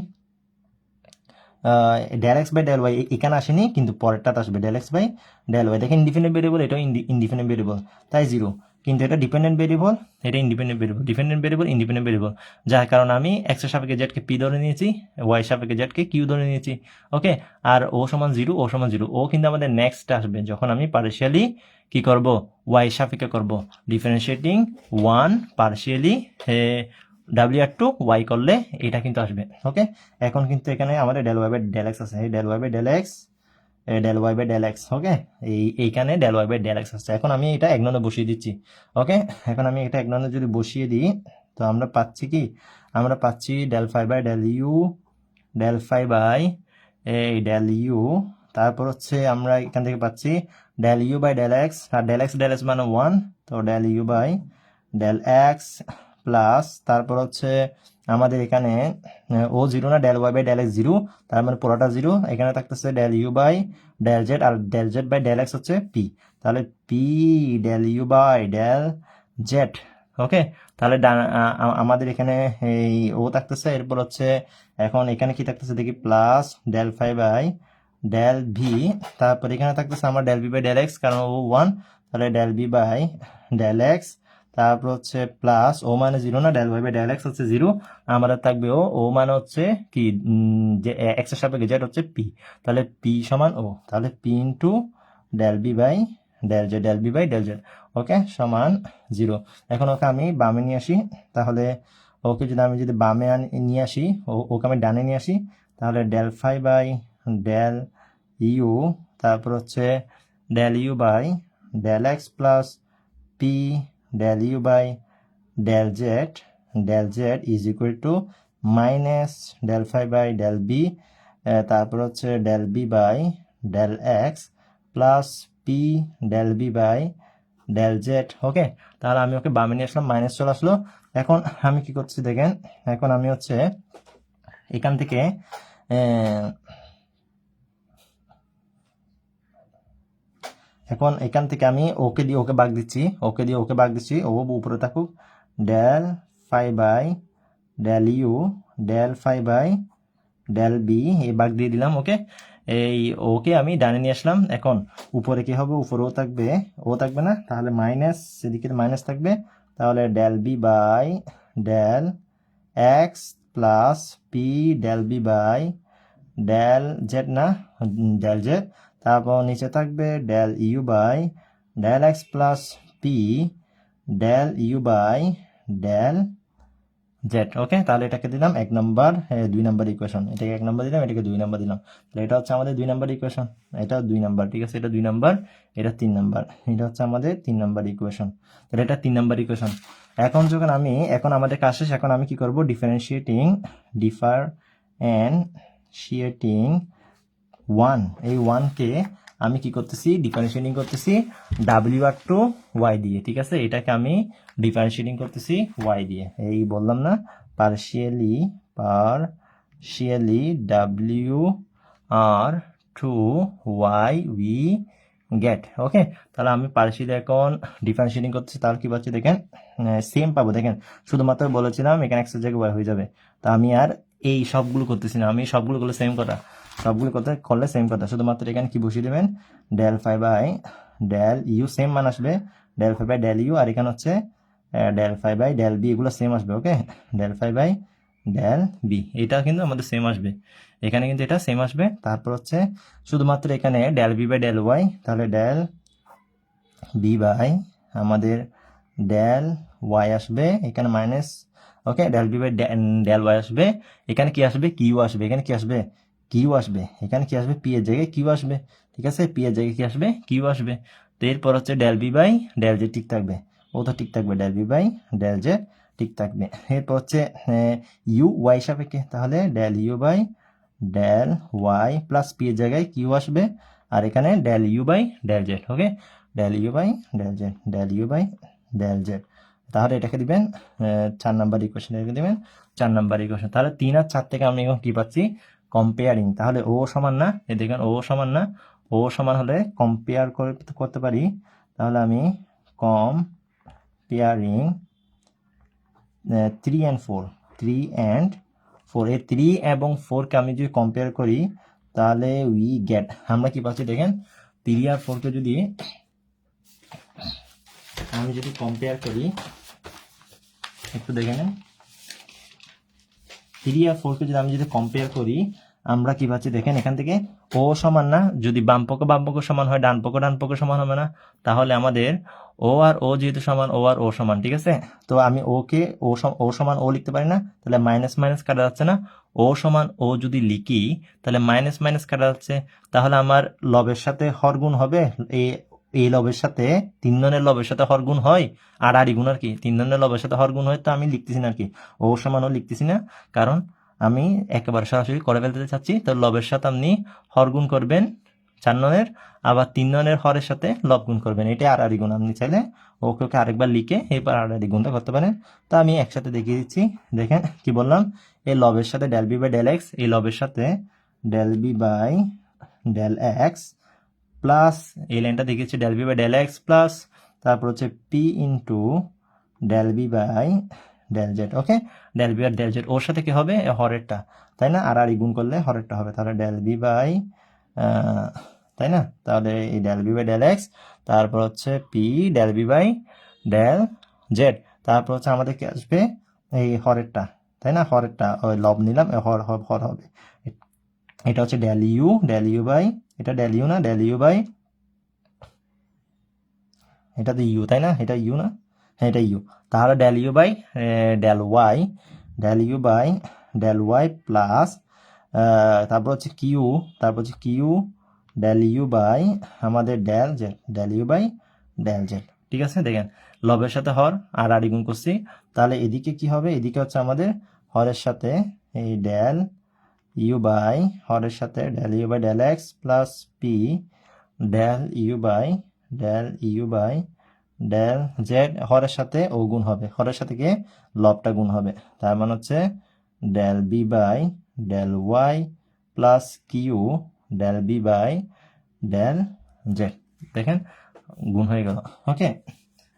del x by del y এখানে আসেনি, কিন্তু পরেরটাতে আসবে del x by del y. দেখেন ইন্ডিপেন্ডেন্ট ভেরিয়েবল, এটাও ইন্ডিপেন্ডেন্ট ভেরিয়েবল, তাই জিরো। কিন্তু এটা ডিপেন্ডেন্ট ভেরিয়েবল, এটা independent variable, dependent variable independent variable, যার কারণে আমি এক্স এর সাপেক্ষে জেডকে পি ধরে নিয়েছি, ওয়াই সাপেক্ষে জেডকে কিউ ধরে নিয়েছি। ওকে, আর ও সমান জিরো, ও সমান জিরো, ও কিন্তু আমাদের নেক্সট আসবে যখন আমি পার্শিয়ালি কি করব, ওয়াই সাপেক্ষে করব, differentiating one partially W R to y করলে এটা কিন্তু আসবে। ওকে, এখন কিন্তু এখানে আমাদের del y by del x আছে, এই del y by del x, del y by del x. Okay, এইখানে del y by del x আসছে। এখন আমি এটা এক ননে বসিয়ে দিচ্ছি। ওকে, এখন আমি এটা এক ননে যদি বসিয়ে দিই তো আমরা পাচ্ছি কি, আমরা পাচ্ছি del phi by del u, del phi by এই ডেল ইউ, তারপর হচ্ছে আমরা এখান থেকে পাচ্ছি del u by del x, আর ডেল এক্স মানে ওয়ান, তো del u by del x plus, তারপর হচ্ছে আমাদের এখানে ও জিরো না, del y by del x zero, তার মানে পুরোটা জিরো। এখানে থাকতেছে del u by del z, আর del z by del x হচ্ছে পি, তাহলে p del u by del z. Okay, তাহলে আমাদের এখানে এই ও থাকতেছে, এরপর হচ্ছে এখন এখানে কি থাকতেছে দেখি, plus del phi by del v, তারপর এখানে থাকতেছে আমার del B by del x, কারণ ও ওয়ান, তাহলে del B by del x, তারপর হচ্ছে প্লাস ও মানে জিরো না, del y by del x হচ্ছে জিরো, আমাদের থাকবে ও মানে হচ্ছে কি, যে এক্স এর সাপেক্ষে জেড হচ্ছে পি, তাহলে পি সমান ও, তাহলে p into del B by del z, del B by del z. Okay, সমান জিরো। এখন ওকে আমি বামে নিয়ে আসি, তাহলে ওকে যদি আমি যদি বামে নিয়ে আসি, ওকে আমি ডানে নিয়ে আসি, তাহলে del phi by del u, তারপর হচ্ছে del u by del x plus p del u by del z is equal to minus del phi by del b, তারপর হচ্ছে del B by del x plus p del B by del z. Okay, তাহলে আমি ওকে বামে নিয়ে আসলাম, minus চলে আসলো। এখন আমি কি করছি দেখেন, এখন আমি হচ্ছে এখান থেকে এখন এখান থেকে আমি ওকে দিয়ে ওকে ভাগ দিচ্ছি, ওকে দিয়ে ওকে ভাগ দিচ্ছি, ও উপরে থাকুক, del phi by del u del phi by del b, এই ভাগ দিয়ে দিলাম। ওকে, এই ওকে আমি ডানে নিয়ে আসলাম। এখন উপরে কি হবে, উপরে ও থাকবে না, তাহলে মাইনাস, সেদিকে মাইনাস থাকবে, তাহলে del B by del x plus p del B by del z না, ডেল জেড, তারপর নিচে থাকবে del u by del x plus p del u by del z. Okay, তাহলে এটাকে দিলাম এক নম্বর, 2 নম্বর ইকুয়েশন, এটাকে 1 নম্বর দিলাম, এটাকে 2 নম্বর দিলাম, তাহলে এটা হচ্ছে আমাদের 2 নম্বর ইকুয়েশন, এটা 2 নম্বর, ঠিক আছে, এটা 2 নম্বর, এটা 3 নম্বর, এটা হচ্ছে আমাদের 3 নম্বর ইকুয়েশন, তাহলে এটা 3 নম্বর ইকুয়েশন। এখন যখন আমি, এখন আমাদের কাজ শেষ, এখন আমি কি করব, ডিফারেন্সিয়েটিং ওয়ান, এই ওয়ানকে আমি কি করতেছি, ডিফারেন্সিয়েটিং করতেছি ডাব্লিউ আর টু ওয়াই দিয়ে, ঠিক আছে, এটাকে আমি ডিফারেন্সিয়েটিং করতেছি ওয়াই দিয়ে, এই বললাম না, partially W R to y we get. Okay, তাহলে আমি পার্শিয়ালি এখন ডিফারেন্সিয়েটিং করতেছি, তাহলে কি পাচ্ছি দেখেন, সেম পাবো। দেখেন শুধুমাত্র বলেছিলাম এখানে এক্সের জায়গায় ওয়াই হয়ে যাবে, তা আমি আর এই সবগুলো করতেছি না, আমি সবগুলো করলে সেম কথা, সবগুলো কথা করলে সেম কথা, শুধুমাত্র এখানে কি বসিয়ে দেবেন, del phi by del u same মান আসবে, del phi by del u, আর এখানে হচ্ছে del phi by del b, এগুলো সেম আসবে। Okay, del phi by del b, এটা কিন্তু আমাদের সেম আসবে, এখানে কিন্তু এটা সেম আসবে। তারপর হচ্ছে শুধুমাত্র এখানে del B by del y, তাহলে ডেল বি বাই আমাদের ডেল ওয়াই আসবে, এখানে minus okay, del B by del y আসবে, এখানে কি আসবে, কিউ আসবে, এখানে কি আসবে, কিউ আসবে, এখানে কি আসবে, পি এর জায়গায় কিউ আসবে, ঠিক আছে, পি এর জায়গায় কি আসবে, কিউ আসবে। তো এরপর হচ্ছে del B by del z ঠিক থাকবে, ও তো ঠিক থাকবে, del B by del z ঠিক থাকবে। এরপর হচ্ছে ইউ ওয়াই সাপেক্ষে, তাহলে del u by del y plus p এর জায়গায় কিউ আসবে, আর এখানে del u by del z. Okay, del u by del z, del u by del z. তাহলে এটাকে দিবেন 4 নাম্বার ইকুয়েশন, এটাকে দিবেন 4 নাম্বার ইকুয়েশন। তাহলে 3 আর 4 থেকে আমি এখন কি পাচ্ছি, কম্পেয়ারিং। তাহলে ও সমান না, এই দেখেন ও সমান না, ও সমান হলে কম্পেয়ার করতে পারি। তাহলে আমি কম্পেয়ারিং 3 and 4, 3 and 4, এই 3 এবং 4 কে আমি যদি কম্পেয়ার করি তাহলে উই গেট, আমরা কি পাচ্ছি দেখেন, 3 আর 4 কে যদি আমি যদি কম্পেয়ার করি, একটু দেখে নেন, 3 আর 4 কে যদি আমি যদি কম্পেয়ার করি, আমরা কি পাচ্ছি দেখেন, এখান থেকে ও সমান না, যদি বাম পক্ষ সমান হয় ডান পক্ষ সমান হবে না, তাহলে আমাদের ও আর ও যেহেতু সমান, ও আর ও সমান, ঠিক আছে। তো আমি ও কে ও সমান ও লিখতে পারি না, তাহলে মাইনাস মাইনাস কাটা যাচ্ছে না, ও সমান ও যদি লিখি তাহলে মাইনাস মাইনাস কাটা যাচ্ছে, তাহলে আমার লবের সাথে হর গুণ হবে, এই লবের সাথে 3 ননের লবের সাথে হর গুণ হয়, আর আড়ি গুণ আর কি, 3 ননের লবের সাথে হর গুণ হয়, তো আমি লিখতেছি না আর কি, ও সমান ও লিখতেছি না, কারণ আমি একেবারে সরাসরি করে ফেলতে চাচ্ছি। তো লবের সাথে আপনি হর গুণ করবেন 4 ননের, আবার 3 ননের হরের সাথে লব গুণ করবেন, এটা আর আড়ি গুণ। আপনি চাইলে ওকে ওকে আরেকবার লিখে এরপর আর আড়ি গুণটা করতে পারেন। তো আমি একসাথে দেখিয়ে দিচ্ছি, দেখেন কি বললাম, এই লবের সাথে del B by del x, এই লবের সাথে del B by del x plus, এই লাইনটা দেখিয়েছি del B by del x plus, তারপর হচ্ছে p into del B by del z. Okay, del b আর ডেল জেড, ওর সাথে কি হবে, হরেরটা, তাই না, আর আর গুণ করলে হরেরটা হবে, তাহলে ডেল বি বাই, তাই না, তাহলে এই del B by del x, তারপর হচ্ছে p del B by del z, তারপর হচ্ছে আমাদের কি আসবে, এই হরেরটা, তাই না, হরেরটা, ওই লব নিলাম, হর হর হবে, এটা হচ্ছে ডেল ইউ বাই, এটা ডেল ইউ না, ডেল ইউ বাই, এটা তো ইউ, তাই না, এটা ইউ না, হ্যাঁ এটা ইউ, তাহলে del u by del y, del u by del y plus, তারপর হচ্ছে কিউ, তারপর হচ্ছে কিউ ডেল ইউ বাই আমাদের del z, del u by del z, ঠিক আছে। দেখেন লবের সাথে হর আর আড়ি গুণ করছি, তাহলে এদিকে কি হবে, এদিকে হচ্ছে আমাদের হরের সাথে এই ডেল ইউ বাই হরের সাথে del u by del x plus p del u by del z, হরের সাথে ও গুণ হবে, হরের সাথে গিয়ে লবটা গুণ হবে, তার মানে হচ্ছে del B by del y plus q del B by del z, দেখেন গুণ হয়ে গেল। ওকে,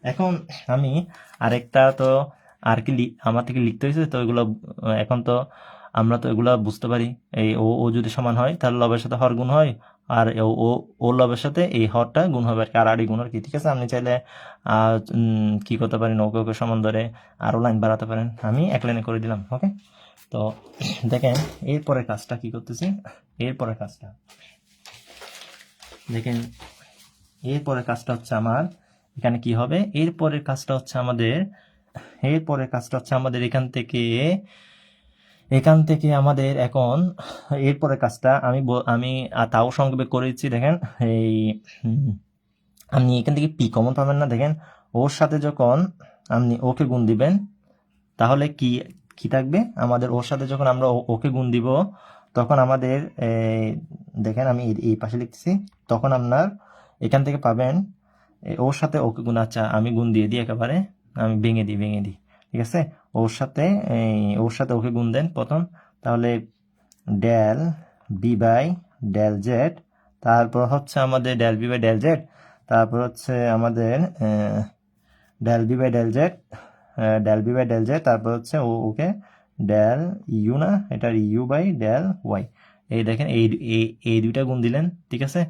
এখন আমি আরেকটা তো আর কি আমার থেকে লিখতে হয়েছে, তো এগুলো এখন তো আমরা তো এগুলা বুঝতে পারি, এই ও যদি সমান হয় তাহলে লবের সাথে হর গুণ হয়, আর ও লবের সাথে এই হরটা গুণ হবে আর কি, আর আড়ি গুণ আর কি, ঠিক আছে। আপনি চাইলে কি করতে পারেন, ওকে ওকে সমান ধরে আরো লাইন বাড়াতে পারেন, আমি এক লাইনে করে দিলাম। ওকে, তো দেখেন এরপরের কাজটা কি করতেছি, এরপরের কাজটা দেখেন, এরপরের কাজটা হচ্ছে আমার এখানে কি হবে, এরপরের কাজটা হচ্ছে আমাদের এখান থেকে আমাদের এখন এরপরের কাজটা আমি তাও সংক্ষেপে করেছি। দেখেন এই আপনি এখান থেকে পি কমন পাবেন না, দেখেন ওর সাথে যখন আপনি ওকে গুণ দিবেন তাহলে কি থাকবে আমাদের, ওর সাথে যখন আমরা ওকে গুণ দিব তখন আমাদের দেখেন আমি এই পাশে লিখতেছি, তখন আপনার এখান থেকে পাবেন ওর সাথে ওকে গুণ, আচ্ছা আমি গুণ দিয়ে দিই, একেবারে আমি ভেঙে দিই, ঠিক আছে। ওর সাথে ওকে গুণ দেন প্রথম, তাহলে del B by del z, তারপর হচ্ছে আমাদের del B by del z, তারপর হচ্ছে আমাদের del B by del z, তারপর হচ্ছে ওকে ডেল ইউ না, এটার ইউ বাই ডেল ওয়াই। এই দেখেন এই দুইটা গুণ দিলেন, ঠিক আছে,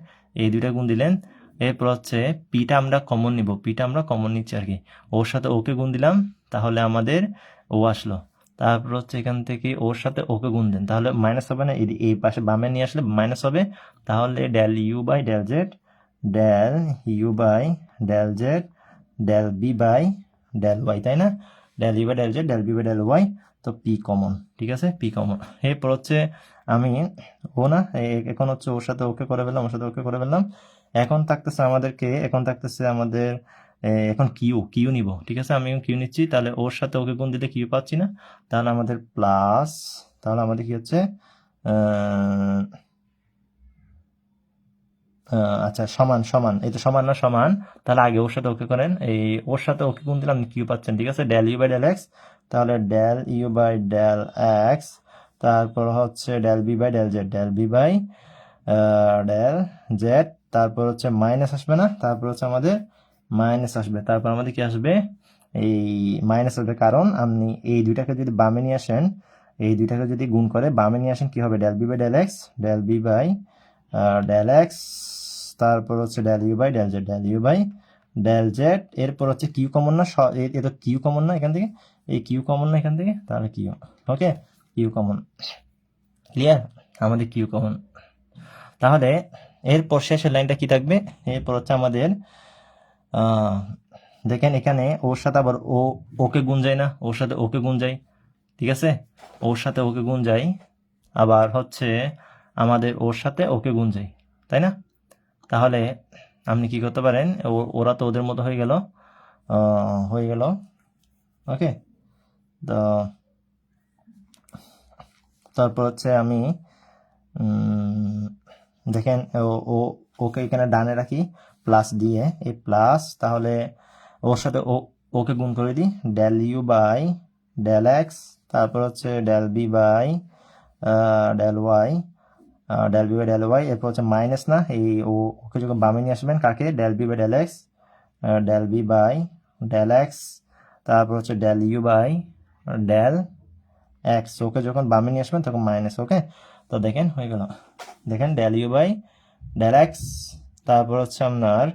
এই দুইটা গুণ দিলেন। এরপর হচ্ছে পিটা আমরা কমন নিচ্ছি আর কি, ওর সাথে ওকে গুণ দিলাম, তাহলে আমাদের ও আসলো। তারপর হচ্ছে এখান থেকে ওর সাথে ওকে গুণ দেন, তাহলে মাইনাস হবে না, এই পাশে বামে নিয়ে আসলে মাইনাস হবে, তাহলে del u by del z, del u by del z, del B by del y, তাই না। Del u by del z, del B by del y, তো পি কমন, ঠিক আছে, পি কমন। এরপর হচ্ছে আমি ও না এখন হচ্ছে ওর সাথে ওকে করে ফেললাম, ওর সাথে ওকে করে ফেললাম। এখন থাকতেছে আমাদের এখন কিউ কিউ নিব, ঠিক আছে, আমি কিউ নিচ্ছি, তাহলে ওর সাথে ওকে গুণ দিলে কিউ পাচ্ছি না, তাহলে আমাদের প্লাস, তাহলে আমাদের কি হচ্ছে আচ্ছা সমান সমান, এই তো সমান না সমান, তাহলে আগে ওর সাথে ওকে করেন, এই ওর সাথে ওকে গুণ দিলাম কিউ পাচ্ছেন, ঠিক আছে, del u by del x, তাহলে del u by del x, তারপর হচ্ছে del B by del z, del B by del z, তারপর হচ্ছে মাইনাস আসবে না, তারপর হচ্ছে আমাদের মাইনাস আসবে, তারপর আমাদের কি আসবে, এই মাইনাস আসবে, কারণ আপনি এই দুইটাকে যদি বামে নিয়ে আসেন, এই দুইটাকে যদি গুণ করে বামে নিয়ে আসেন কি হবে, del B by del x, del B by del x, তারপর হচ্ছে del u by del z, del u by del z, এরপর হচ্ছে কিউ কমন না, এ তো কিউ কমন না এখান থেকে, এই কিউ কমন না এখান থেকে, তাহলে কিউ, ওকে, কিউ কমন, ক্লিয়ার, আমাদের কিউ কমন। তাহলে এরপর শেষের লাইনটা কি থাকবে, এরপর হচ্ছে আমাদের দেখেন এখানে ওর সাথে আবার ওকে গুণ যায় না, ওর সাথে ওকে গুণ যায়, ঠিক আছে, ওর সাথে ওকে গুণ যায়, আবার হচ্ছে আমাদের ওর সাথে ওকে গুণ যায়, তাই না, তাহলে আপনি কি করতে পারেন, ওরা তো ওদের মতো হয়ে গেল, ওকে, তো তারপর হচ্ছে আমি দেখেন ওকে এখানে ডানে রাখি প্লাস দিয়ে, এই প্লাস, তাহলে ওর সাথে ওকে গুণ করে দিই, del u by del x, তারপর হচ্ছে del B by del y, del B by del y, এরপর হচ্ছে মাইনাস না, এই ওকে যখন বামে নিয়ে আসবেন কাকে, del B by del x, del B by del x, তারপর হচ্ছে del u by del x, okay যখন বামে নিয়ে আসবেন তখন মাইনাস, ওকে, তো দেখেন হয়ে গেল, দেখেন del u by del x, তারপর হচ্ছে আপনার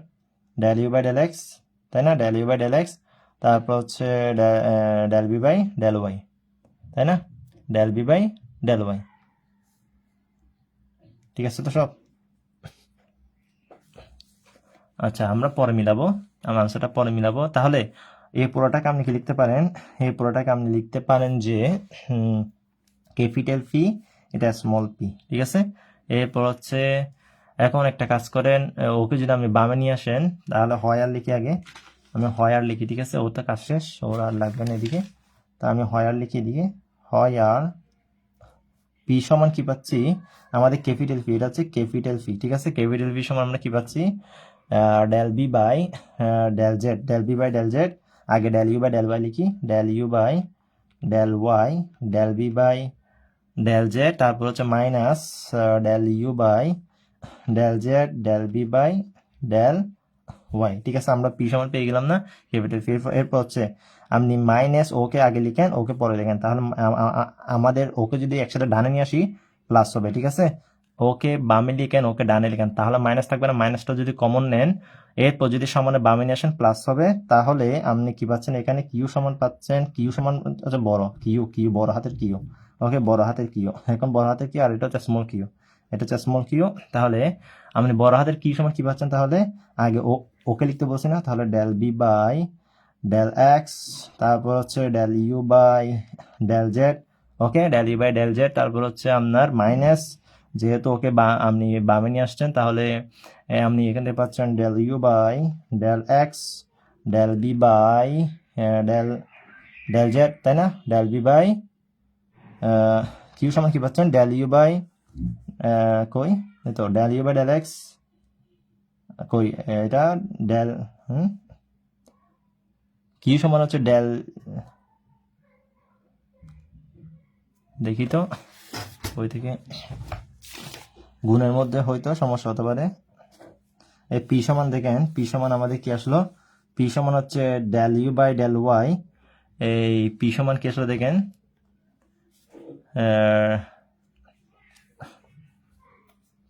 del u by del x, তাই না, del u by del x, তারপর হচ্ছে del B by del y, তাই না, del B by del y, ঠিক আছে তো সব। আচ্ছা আমরা পরে মিলাবো, আমার আনসারটা পরে মিলাবো। তাহলে এই পুরোটাকে আপনি কি লিখতে পারেন, এই পুরোটাকে আপনি লিখতে পারেন যে ক্যাপিটাল পি এটা স্মল পি, ঠিক আছে। এরপর হচ্ছে এখন একটা কাজ করেন, ওকে যদি আপনি বামে নিয়ে আসেন তাহলে হয় আর লিখি, আগে আমি হয় আর লিখি, ঠিক আছে, ওর তো কাজ শেষ, ওর আর লাগবে না এদিকে, তা আমি হয় আর লিখি এদিকে, হয় আর পি সমান কি পাচ্ছি, আমাদের ক্যাপিটাল পি, এটা হচ্ছে ক্যাপিটাল পি, ঠিক আছে, ক্যাপিটাল পি সমান আমরা কি পাচ্ছি, del B by del z, del B by del z, আগে del u by del y লিখি, del u by del y, del B by del z, তারপর হচ্ছে minus del u by del z, del B by del y, ঠিক আছে, আমরা P সমান পেয়ে গেলাম না, ক্যাপিটাল পি। এরপর হচ্ছে আপনি মাইনাস ওকে আগে লিখেন, ওকে পরে লিখেন, তাহলে আমাদের ওকে যদি একসাথে ডানে নিয়ে আসি প্লাস হবে, ঠিক আছে, ওকে বামে লিখেন, ওকে ডানে লিখেন, তাহলে মাইনাস থাকবে না, মাইনাসটা যদি কমন নেন, এরপর যদি সমানে বামে নিয়ে আসেন প্লাস হবে, তাহলে আপনি কি পাচ্ছেন এখানে কিউ সমান পাচ্ছেন, কিউ সমান হচ্ছে বড় কিউ, কিউ বড় হাতের কিউ, ওকে, বড় হাতের কিউ, এখন বড় হাতের কিউ, আর এটা হচ্ছে স্মল কিউ, এটা হচ্ছে স্মল কিউ, তাহলে আপনি বড় হাতের কিউ সমান কি পাচ্ছেন, তাহলে আগে ওকে লিখতে বলছি না, তাহলে del B by del x, তারপর হচ্ছে del u by del z, okay, del u by del z, তারপর হচ্ছে আপনার মাইনাস, যেহেতু ওকে আপনি বামে নিয়ে আসছেন, তাহলে আপনি এখান থেকে পাচ্ছেন del u by del x, del B by del del z, তাই না, ডেল বি বাই কিউ সমান কি পাচ্ছেন, ডেল ইউ বাই কই, এই তো del u by del x, কই এটা ডেল কিউ সমান হচ্ছে ডেল, দেখি তো ওই থেকে গুণের মধ্যে হয়তো সমস্যা হতে পারে। এই পি সমান দেখেন, পি সমান আমাদের কি আসলো, পি সমান হচ্ছে del u by del y, এই পি সমান কি আসলো দেখেন,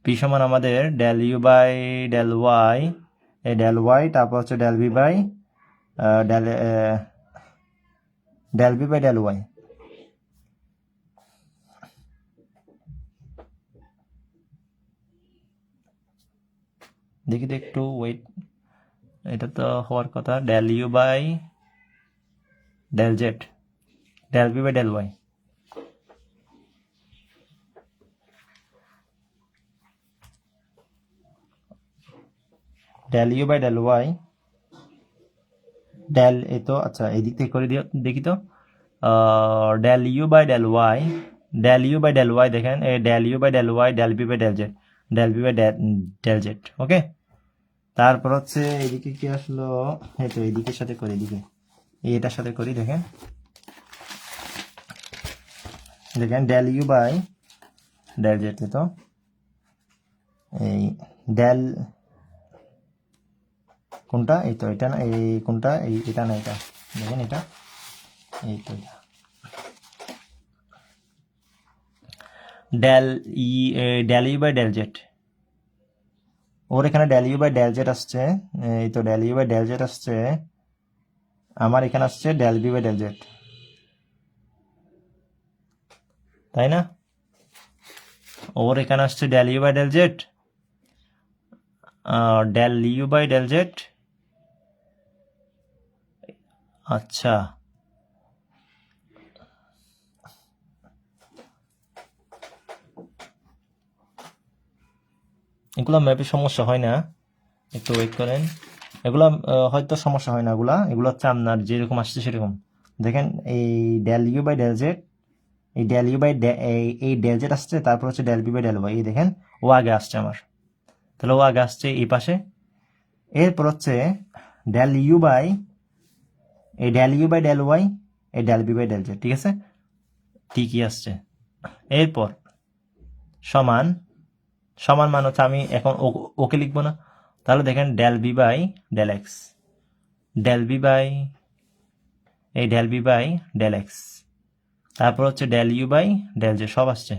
পি সমান আমাদের del u by del y, এই ডেল ওয়াই, তারপর হচ্ছে del B by del B by del y, দেখি তো একটু ওয়েট, এটা তো হওয়ার কথা, del u by del z, del B by del y. Del u by del y, del এই তো আচ্ছা এই দিক থেকে করে দিও দেখি তো, del u by del y, del u by del y দেখেন এই del u by del y, del B by del z, del B by del z. Okay, তারপর হচ্ছে এদিকে কি আসলো, এই তো এদিকের সাথে করি, এদিকে এটার সাথে করি, দেখেন দেখেন del u by del z, তো এই ডেল কোনটা, এই তো এটা না, এই কোনটা, এই এটা না, এটা দেখেন এটা, এই তো এটা del e, del u by del z, ওর এখানে del u by del z আসছে, এই তো del u by del z আসছে, আমার এখানে আসছে del B by del z, তাই না? ওর এখানে আসছে del u by del z, del u by del z. আচ্ছা এগুলো ম্যাপে সমস্যা হয় না, একটু ওয়েট করেন, এগুলা হয়তো সমস্যা হয় না, এগুলো হচ্ছে আপনার যেরকম আসছে সেরকম। দেখেন এই del u by del z, এই ডেল ইউ বাই এই ডেল জেড আসছে, তারপর হচ্ছে del B by del y, এই দেখেন ও আগে আসছে আমার, তাহলে ও আগে আসছে এই পাশে, এরপর হচ্ছে ডেল ইউ বাই, এই del u by del y, এই del B by del z, ঠিক আছে, ঠিকই আসছে। এরপর সমান, সমান মান হচ্ছে আমি এখন ওকে লিখবো না, তাহলে দেখেন del B by del x, del B by এই del B by del x, তারপর হচ্ছে del u by del z, সব আসছে,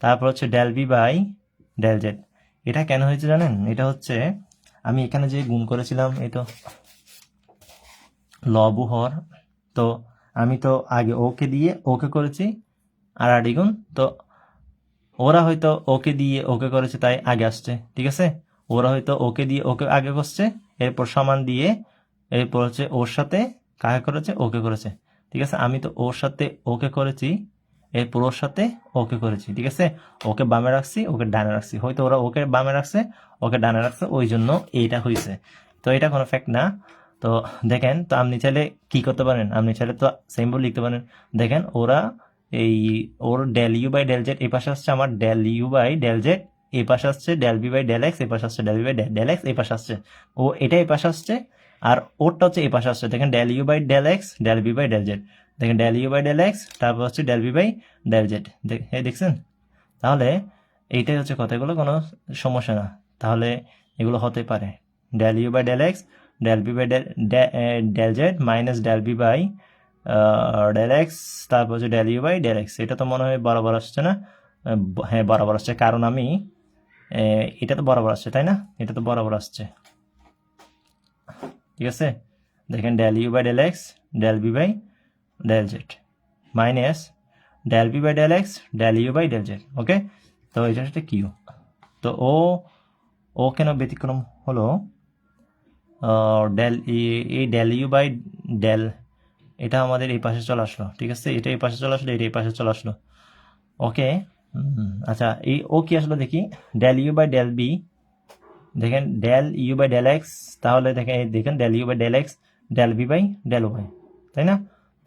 তারপর হচ্ছে del B by del z. এটা কেন হয়েছে জানেন, এটা হচ্ছে আমি এখানে যে গুণ করেছিলাম, এই তো লব হর, তো আমি তো আগে ওকে দিয়ে ওকে করেছি আর আড়ি গুণ, তো ওরা হয়তো ওকে দিয়ে ওকে করেছে তাই আগে আসছে, ঠিক আছে, ওরা হয়তো ওকে দিয়ে ওকে আগে করছে, এরপর সমান দিয়ে এরপর হচ্ছে ওর সাথে কাকে করেছে, ওকে করেছে, ঠিক আছে, আমি তো ওর সাথে ওকে করেছি, এরপর ওর সাথে ওকে করেছি, ঠিক আছে, ওকে বামে রাখছি ওকে ডানে রাখছি, হয়তো ওরা ওকে বামে রাখছে ওকে ডানে রাখছে, ওই জন্য এইটা হয়েছে, তো এটা কোনো ফ্যাক্ট না। তো দেখেন, তো আপনি চাইলে কি করতে পারেন, আপনি চাইলে তো সিম্বল লিখতে পারেন, দেখেন ওরা এই ওর del u by del z এই পাশে আসছে, আমার del u by del z এই পাশে আসছে, del B by del x এই পাশে আসছে, del B by del x এই পাশে আসছে, ও এটা এই পাশে আসছে, আর ওরটা হচ্ছে এই পাশে আসছে, দেখেন del u by del x del B by del z, দেখেন del u by del x, তারপর হচ্ছে del B by del z, দেখছেন, তাহলে এইটাই হচ্ছে কথা, এগুলো কোনো সমস্যা না, তাহলে এগুলো হতে পারে del u by del x del B by del z minus del B by del x, তারপর হচ্ছে del u by del x, এটা তো মনে হয় বরাবর আসছে না, হ্যাঁ বরাবর আসছে, কারণ আমি এটা তো বরাবর আসছে তাই না, এটা তো বরাবর আসছে, ঠিক আছে, দেখেন del u by del x del B by del z minus del B by del x del u by del z. Okay, তো এটা হচ্ছে কিউ, তো ও কেন ব্যতিক্রম হলো, ডেল এই ডেল ইউ বাই ডেল এটা আমাদের এই পাশে চলে আসলো, ঠিক আছে, এটা এই পাশে চলে আসলো, এটা এই পাশে চলে আসলো। ওকে, আচ্ছা এই ও কি আসলো দেখি, del u by del b, দেখেন del u by del x, তাহলে দেখেন del u by del x del B by del y, তাই না,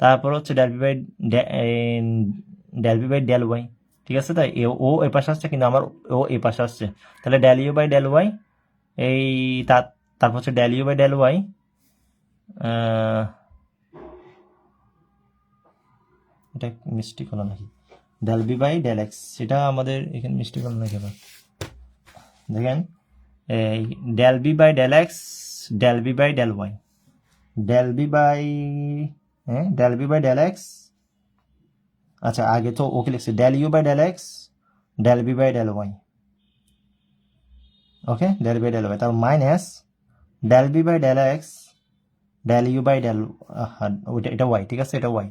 তারপর হচ্ছে del B by del y, ঠিক আছে, তাই ও এ পাশে আসছে কিন্তু আমার ও এ পাশে আসছে, তাহলে del u by del y এই তারপর হচ্ছে del u by del y, এটা মিস্টেক হলো নাকি, del B by del x, সেটা আমাদের এখানে মিস্টেক হলো নাকি আবার, দেখেন এই del B by del x del B by del y, del B by del B by del x, আচ্ছা আগে তো ওকে লিখছি del u by del x del B by del y, okay del b del y, তারপর minus del B by del x del u by del, ওইটা এটা Y, ঠিক আছে, এটা ওয়াই,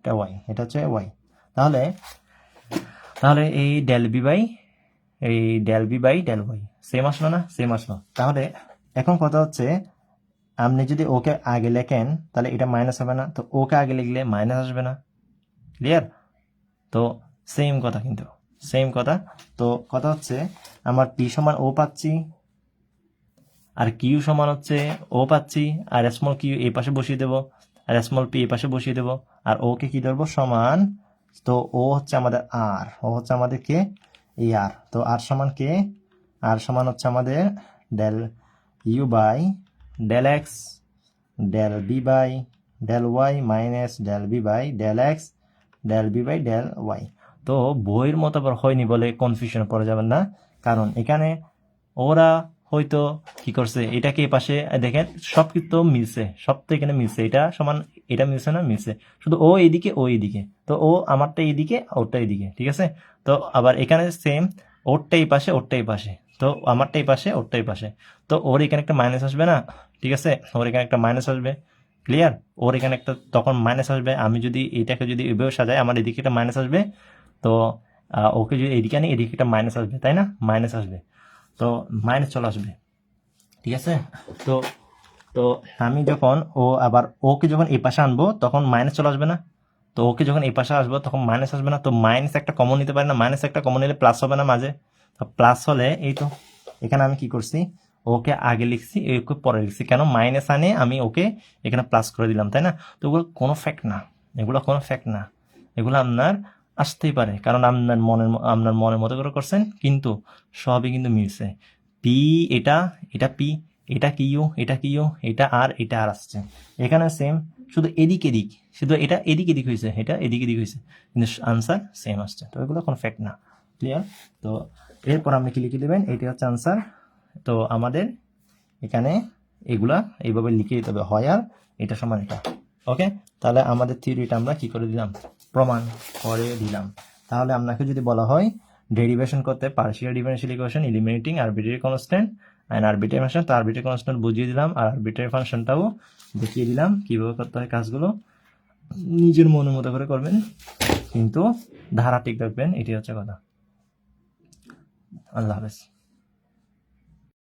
এটা ওয়াই, এটা হচ্ছে ওয়াই, তাহলে তাহলে এই del B by del y same আসলো না, সেম আসলো, তাহলে এখন কথা হচ্ছে আপনি যদি ওকে আগে লেখেন তাহলে এটা মাইনাস হবে না, তো ওকে আগে লিখলে মাইনাস আসবে না। ক্লিয়ার? তো সেম কথা, কিন্তু সেম কথা। তো কথা হচ্ছে আমার পি সমান ও পাচ্ছি, আর কিউ সমান হচ্ছে ও পাচ্ছি, আর স্মল কিউ এই পাশে বসিয়ে দেবো, আর স্মল পি এই পাশে বসিয়ে দেবো, আর ওকে কি ধরবো সমান। তো ও হচ্ছে আমাদের আর, ও হচ্ছে আমাদের কে, এই আর। তো আর সমান কে, আর সমান হচ্ছে আমাদের del u by del x del B by del y minus del B by del x del B by del y. তো বইয়ের মতো আবার হয়নি বলে কনফিউশন পড়ে যাবেন না, কারণ এখানে ওরা হয়তো কি করছে, এটাকে এই পাশে দেখেন সব কিন্তু মিলছে, সব তো এখানে মিলছে, এটা সমান এটা মিলছে না, মিলছে, শুধু ও এইদিকে ও এইদিকে, তো ও আমারটা এইদিকে ওরটা এইদিকে, ঠিক আছে। তো আবার এখানে সেম, ওরটা এই পাশে ওরটা এই পাশে, তো আমারটা এই পাশে ওরটা এই পাশে, তো ওর এখানে একটা মাইনাস আসবে না, ঠিক আছে, ওর এখানে একটা মাইনাস আসবে। ক্লিয়ার? ওর এখানে একটা তখন মাইনাস আসবে, আমি যদি এটাকে যদি এভাবে সাজাই আমার এদিকে একটা মাইনাস আসবে, তো ওকে যদি এদিকে আনি এদিকে একটা মাইনাস আসবে, তাই না, মাইনাস আসবে, তো মাইনাস চলে আসবে, ঠিক আছে। তো তো আমি যখন ও আবার ওকে যখন এই পাশে আনবো তখন মাইনাস চলে আসবে না, তো ওকে যখন এই পাশে আসবো তখন মাইনাস আসবে না, তো মাইনাস একটা কমন নিতে পারি না, মাইনাস একটা কমন নিলে প্লাস হবে না মাঝে, তো প্লাস হলে এই তো এখানে আমি কি করছি, ওকে আগে লিখছি ওকে পরে লিখছি, কেন মাইনাস আনে আমি ওকে এখানে প্লাস করে দিলাম, তাই না। তো ওগুলো কোনো ফ্যাক্ট না, এগুলো কোনো ফ্যাক্ট না, এগুলো আপনার আসতেই পারে কারণ আপনার মনের মতো করে করছেন, কিন্তু সবই কিন্তু মিলছে। পি এটা, এটা পি, এটা কিউ, এটা কিউ, এটা আর, এটা আর আসছে এখানে সেম, শুধু এদিক এদিক, শুধু এটা এদিক এদিক হয়েছে, এটা এদিক এদিক হয়েছে, কিন্তু আনসার সেম আসছে, তো এগুলো কোনো ফ্যাক্ট না। ক্লিয়ার? তো এরপর আপনি কি লিখে দেবেন, এটি হচ্ছে আনসার। তো আমাদের এখানে এগুলা এইভাবে লিখে দিতে হবে, হয় আর এটা সমান এটা। ওকে, তাহলে আমাদের থিওরিটা আমরা কি করে দিলাম, প্রমাণ করে দিলাম। তাহলে আপনাকে যদি বলা হয় ডেরিভেশন করতে partial differential equation eliminating arbitrary constant and arbitrary function, তো আরবিট্রারি কনস্ট্যান্ট বুঝিয়ে দিলাম আর আরবিট্রারি ফাংশনটাও দেখিয়ে দিলাম কিভাবে করতে হয় কাজগুলো, নিজের মনের মতো করে করবেন, কিন্তু ধারা ঠিক রাখবেন, এটি হচ্ছে কথা। আল্লাহ হাফেজ।